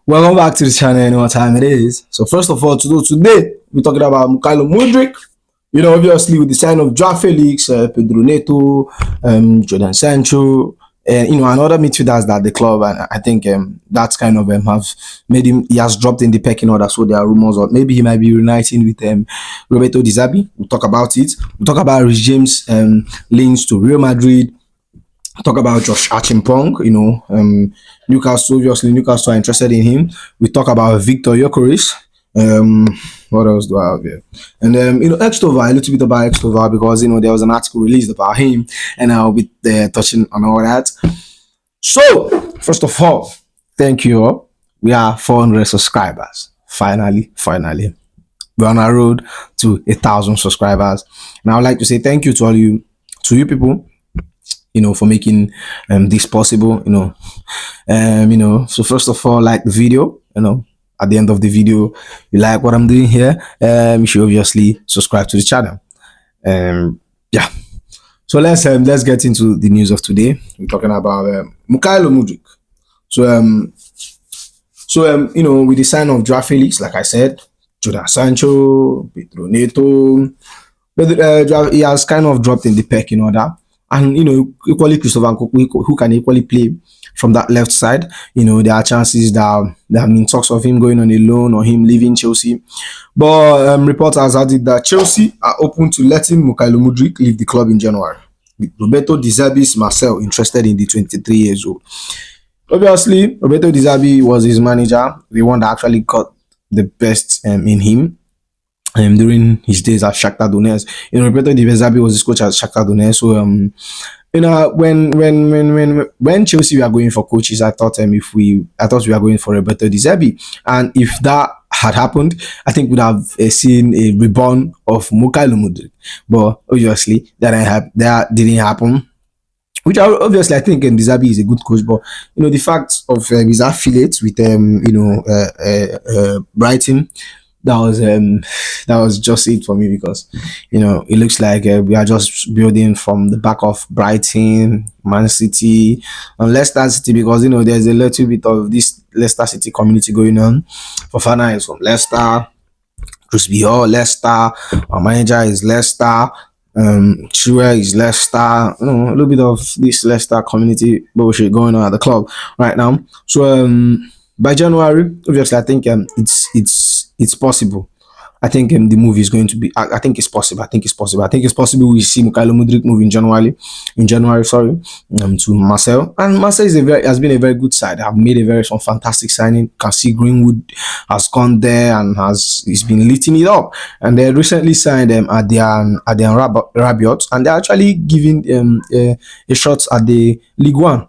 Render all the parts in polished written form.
Welcome back to the channel. You know what time it is. So first of all, today we're talking about Mykhailo Mudryk. You know, obviously with the sign of Joao Felix, Pedro Neto, Jordan Sancho, and and other midfielders that the club, and I think that's kind of have made him. He has dropped in the pecking order, so there are rumors or maybe he might be reuniting with Roberto Di Zerbi. We'll talk about it. We'll talk about Reece James links to Real Madrid. Talk about Josh Acheampong, Newcastle. Obviously, Newcastle are interested in him. We talk about Victor Gyokeres. What else do I have here? And Extova, a little bit about Extova because there was an article released about him, and I'll be touching on all that. So, first of all, thank you all. We are 400 subscribers. Finally, we're on our road to 1,000 subscribers, and I would like to say thank you to all you people. For making this possible. So first of all, like the video. At the end of the video, you like what I'm doing here. You should obviously subscribe to the channel. Yeah. So let's get into the news of today. We're talking about Mykhailo Mudryk. So with the sign of Joao Felix, like I said, Jordan Sancho, Pedro Neto, but he has kind of dropped in the pecking order. And equally Christopher Nkunku, who can equally play from that left side. There are chances that there have been talks of him going on a loan or him leaving Chelsea. But reports has added that Chelsea are open to letting Mykhailo Mudryk leave the club in January, with Roberto Di Zerbi's Marcel interested in the 23 years old. Obviously, Roberto Di Zerbi was his manager, the one that actually got the best in him. During his days at Shakhtar Donetsk, Roberto Di Zerbi was his coach at Shakhtar Donetsk. So, when Chelsea were going for coaches, I thought we were going for Roberto Di Zerbi, and if that had happened, I think we'd have seen a reborn of Mykhailo Mudryk. But obviously, that didn't happen. Which obviously I think Di Zerbi is a good coach, but the fact of his affiliates with Brighton. That was just it for me because it looks like we are just building from the back of Brighton, Man City, and Leicester City because there's a little bit of this Leicester City community going on. Fofana is from Leicester, Chris Hall, Leicester, our manager is Leicester, Chua is Leicester, a little bit of this Leicester community bullshit going on at the club right now. So by January, obviously I think it's possible. I think the move is going to be. I think it's possible. I think it's possible. We see Mykhailo Mudryk move in January. To Marcel, and Marcel has been a very good side. Have made some fantastic signing. Can see Greenwood has gone there and he's been lighting it up. And they recently signed Adrian Rabiot, and they're actually giving a shot at the League One.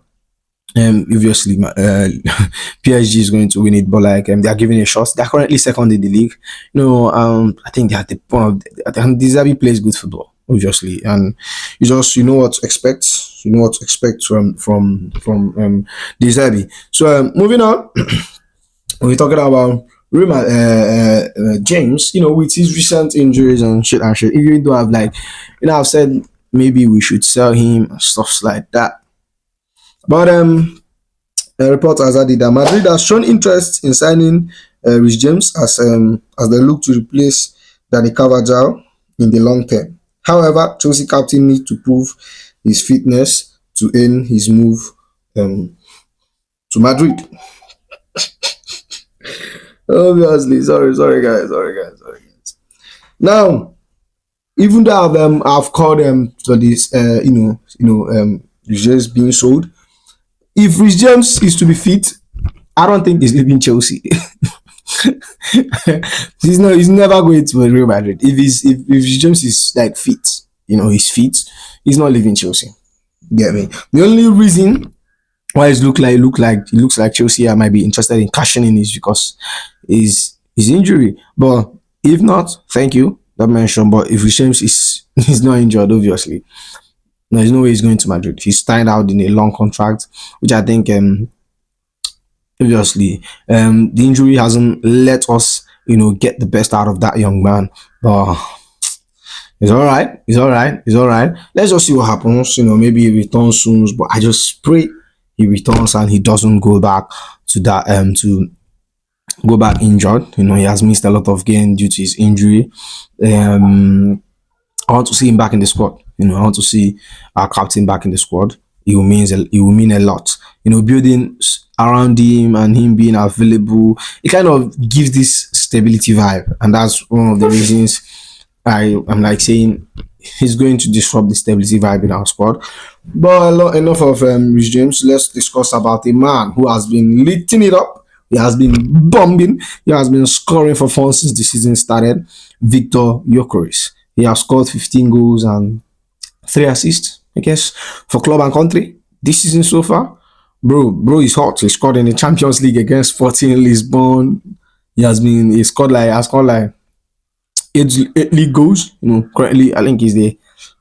Obviously PSG is going to win it, but they are giving a shot. They are currently second in the league. I think they are the point of Di Zerbi plays good football, obviously, and you just know what to expect. From Di Zerbi. So moving on, we're talking about James. With his recent injuries and shit, even though I've said maybe we should sell him and stuff like that. But a report has added that Madrid has shown interest in signing Reece James as they look to replace Dani Carvajal in the long term. However, Chelsea captain needs to prove his fitness to earn his move to Madrid. Obviously, sorry guys. Now, even though I've called them to this, Reece James being sold. If Reece James is to be fit, I don't think he's leaving Chelsea. he's never going to Real Madrid. If Reece James is fit, he's fit, he's not leaving Chelsea. Get me? The only reason why it looks like Chelsea might be interested in cashing in is because his injury. But if not, thank you. That mentioned. But if Reece James is not injured, obviously. There's no way he's going to Madrid. He's signed out in a long contract, which I think, obviously, the injury hasn't let us, get the best out of that young man. But it's all right. Let's just see what happens. Maybe he returns soon. But I just pray he returns and he doesn't go back to that go back injured. He has missed a lot of games due to his injury. Um, I want to see him back in the squad. I want to see our captain back in the squad. It will mean a lot. Building around him and him being available, it kind of gives this stability vibe, and that's one of the reasons I'm like saying he's going to disrupt the stability vibe in our squad. But enough of Rich James. Let's discuss about a man who has been lifting it up. He has been bombing. He has been scoring for fun since the season started. Victor Gyokeres. He has scored 15 goals and 3 assists, I guess, for club and country this season so far. Bro is hot. He scored in the Champions League against Sporting Lisbon. He scored like eight league goals. Currently I think he's the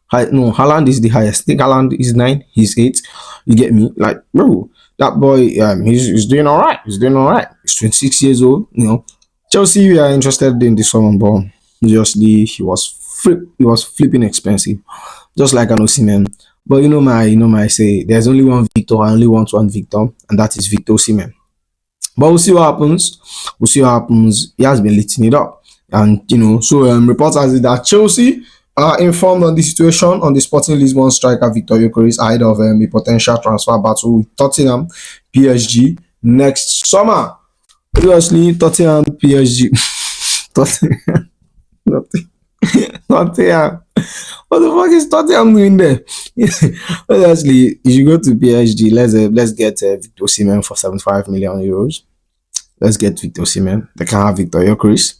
high. No, Haaland is the highest. I think Haaland is 9. He's 8. You get me? Like, bro, that boy, he's doing all right. He's doing all right. He's 26 years old. Chelsea, we are interested in this one, but obviously he was flipping expensive, just like an Osimhen. But my say there's only one Victor. I only want one Victor, and that is Victor Osimhen. But we'll see what happens. We'll see what happens. He has been lifting it up. And, so reports has it that Chelsea are informed on the situation on the Sporting Lisbon striker Victor Gyokeres ahead of a potential transfer battle with Tottenham PSG next summer. Obviously, Tottenham PSG. Tottenham. Tottenham. What the fuck is Tottenham doing there? Obviously, if you go to PSG, let's get Victor Osimhen for 75 million euros. Let's get Victor Osimhen. They can have Victor Gyokeres.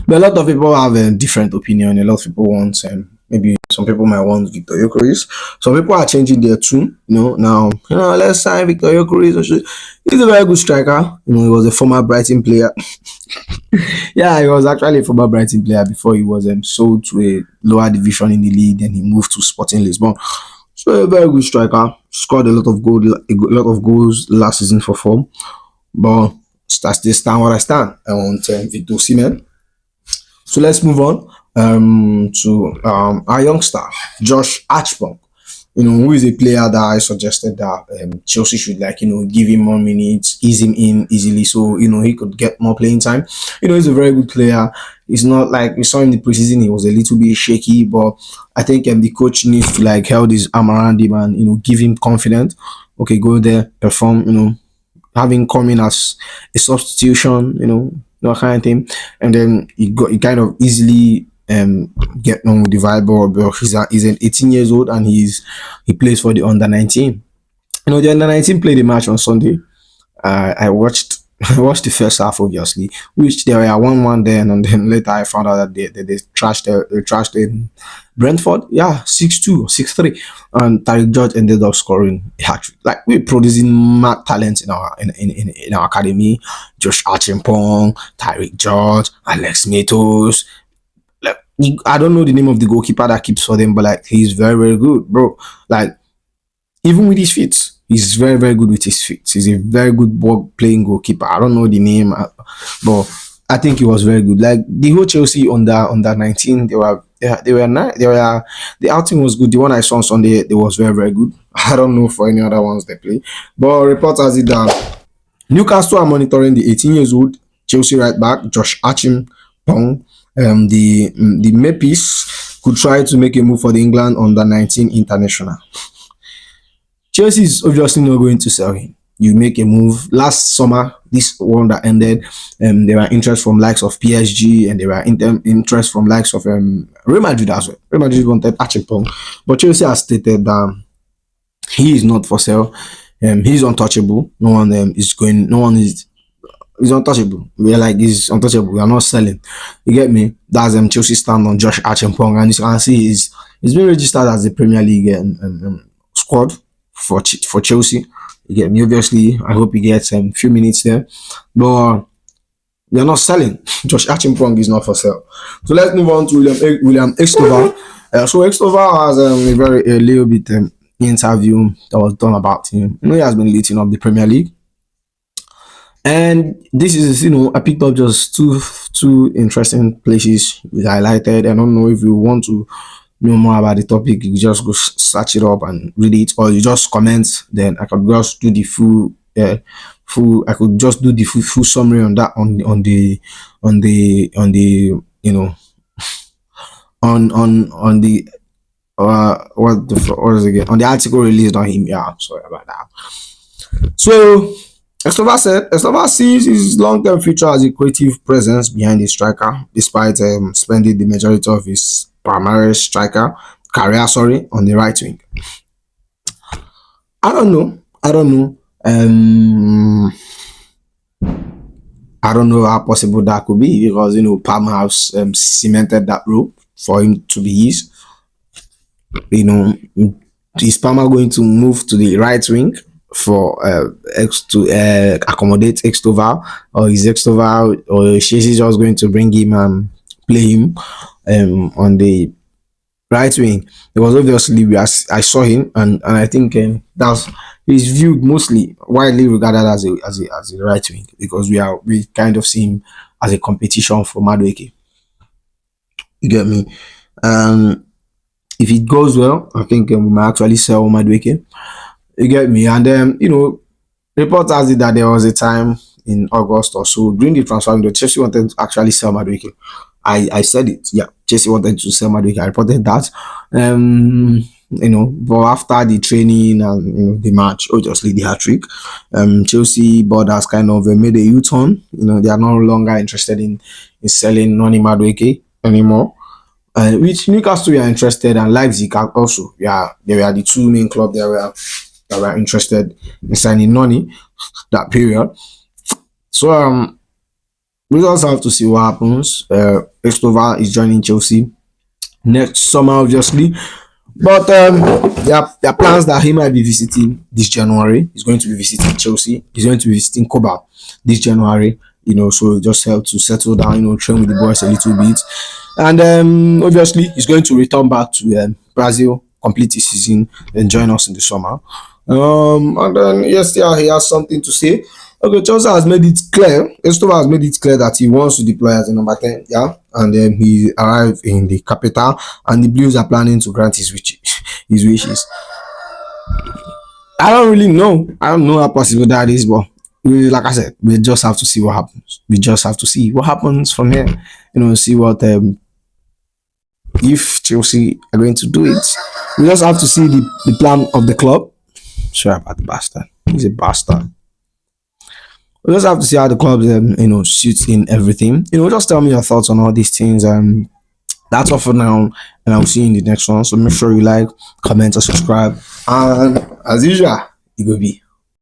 But a lot of people have a different opinion. A lot of people want, maybe some people might want Victor Gyokeres. Some people are changing their tune. Now, let's sign Victor Gyokeres. He's a very good striker. He was a former Brighton player. Yeah, he was actually a former Brighton player before he was sold to a lower division in the league. Then he moved to Sporting Lisbon. So a very good striker. Scored a lot of goals last season for form. But that's this time what I stand. I want Victor Osimhen. So let's move on to our youngster, Josh Acheampong. Who is a player that I suggested that Chelsea should give him more minutes, ease him in easily, so he could get more playing time. He's a very good player. It's not like we saw in the preseason; he was a little bit shaky, but I think the coach needs to held his arm around him and give him confidence. Okay, go there, perform. Having come in as a substitution, that kind of thing, and then he kind of easily get on with the vibe. But he's an 18 years old and he plays for the under 19. The under 19 played a match on Sunday. I watched I watched the first half, obviously, which they were 1-1 then, and then later I found out that they trashed in Brentford, yeah, 6-2 or 6-3, and Tariq George ended up scoring a hat trick. Like, we're producing mad talents in our academy. Josh Acheampong, Tariq George, Alex Matos. Like, I don't know the name of the goalkeeper that keeps for them, but like, he's very, very good, bro. Like, even with his feet, he's very, very good with his feet. He's a very good ball playing goalkeeper. I don't know the name, but I think he was very good. Like, the whole Chelsea under 19, the outing was good. The one I saw on Sunday, it was very, very good. I don't know for any other ones they play, but reports has it that Newcastle are monitoring the 18 years old Chelsea right back Josh Acheampong. The Mappies could try to make a move for the England under 19 international. Chelsea is obviously not going to sell him. You make a move. Last summer, this one that ended, there were interest from likes of PSG, and there were interest from likes of Real Madrid as well. Real Madrid wanted Acheampong, but Chelsea has stated that he is not for sale. He's untouchable. No one is going. No one is. He's untouchable. We're like, he's untouchable. We are not selling. You get me? That's Chelsea stand on Josh Acheampong, and you can see he's been registered as the Premier League squad for Chelsea. You get me? Obviously, I hope he gets a few minutes there, but we are not selling. Josh Acheampong is not for sale. So let's move on to William Extover. So Extover has a little bit interview that was done about him. He has been leading up the Premier League. And this is, I picked up just two interesting places we highlighted. I don't know if you want to know more about the topic, you just go search it up and read it, or you just comment, then I can just do the full full. I could just do the full summary on that on the you know on the what is it again, on the article released on him. Yeah, I'm sorry about that. So Estover sees his long-term future as a creative presence behind the striker, despite spending the majority of his primary striker career, on the right wing. I don't know. I don't know. I don't know how possible that could be because Palmer has cemented that role for him to be his. You know, is Palmer going to move to the right wing for X to accommodate Extoval, or is Extoval or she's just going to bring him and play him on the right wing? Because obviously I saw him, and I think that's he's viewed mostly widely regarded as a right wing, because we kind of see him as a competition for Madueke. You get me? Um, if it goes well, I think we might actually sell Madueke. You get me? And then report has it that there was a time in August or so during the transfer window, Chelsea wanted to actually sell Madueke. I said it. Yeah, Chelsea wanted to sell Madueke. I reported that. But after the training and the match, obviously the hat trick, Chelsea board has kind of made a U-turn. They are no longer interested in selling Noni Madueke anymore. Which Newcastle are interested, and Leipzig are also. Yeah, they were the two main clubs that were interested in signing Noni that period. So we also have to see what happens. Estoval is joining Chelsea next summer, obviously. But there are plans that he might be visiting this January. He's going to be visiting Chelsea. He's going to be visiting Koba this January. So it just help to settle down, train with the boys a little bit. And obviously, he's going to return back to Brazil, complete his season, and join us in the summer. And then yes, yeah, he has something to say. Okay, Chelsea has made it clear. Estover has made it clear that he wants to deploy as a number 10. Yeah, and then he arrived in the capital, and the Blues are planning to grant his wishes. I don't really know. I don't know how possible that is, but like I said, we just have to see what happens. We just have to see what happens from here. See what if Chelsea are going to do it. We just have to see the plan of the club. Sorry about the bastard. He's a bastard. We just have to see how the club suits in everything. Just tell me your thoughts on all these things. That's all for now, and I'll see you in the next one. So make sure you like, comment, or subscribe, and as usual, it will be.